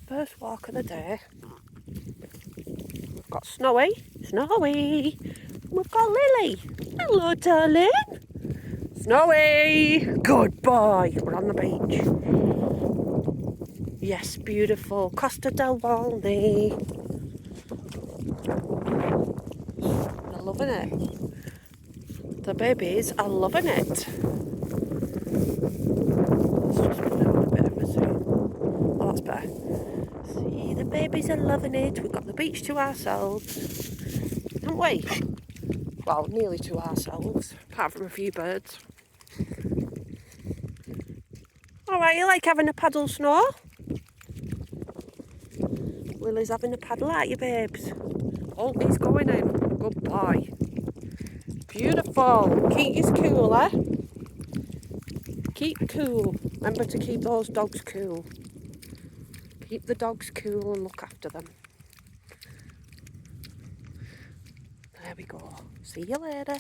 First walk of the day. We've got Snowy. Snowy. We've got Lily. Hello, darling. Snowy. Good boy. We're on the beach. Yes, beautiful. Costa del Volney. They're loving it. The babies are loving it. Let's just put it on a bit of a zoom. Oh, that's better. See, the babies are loving it. We've got the beach to ourselves, haven't we? Well, nearly to ourselves, apart from a few birds. Alright, you like having a paddle, Snow? Lily's having a paddle, aren't you, babes? Oh, he's going in. Good boy. Beautiful. Keep us cool, eh? Keep cool. Remember to keep those dogs cool. Keep the dogs cool and look after them. There we go. See you later.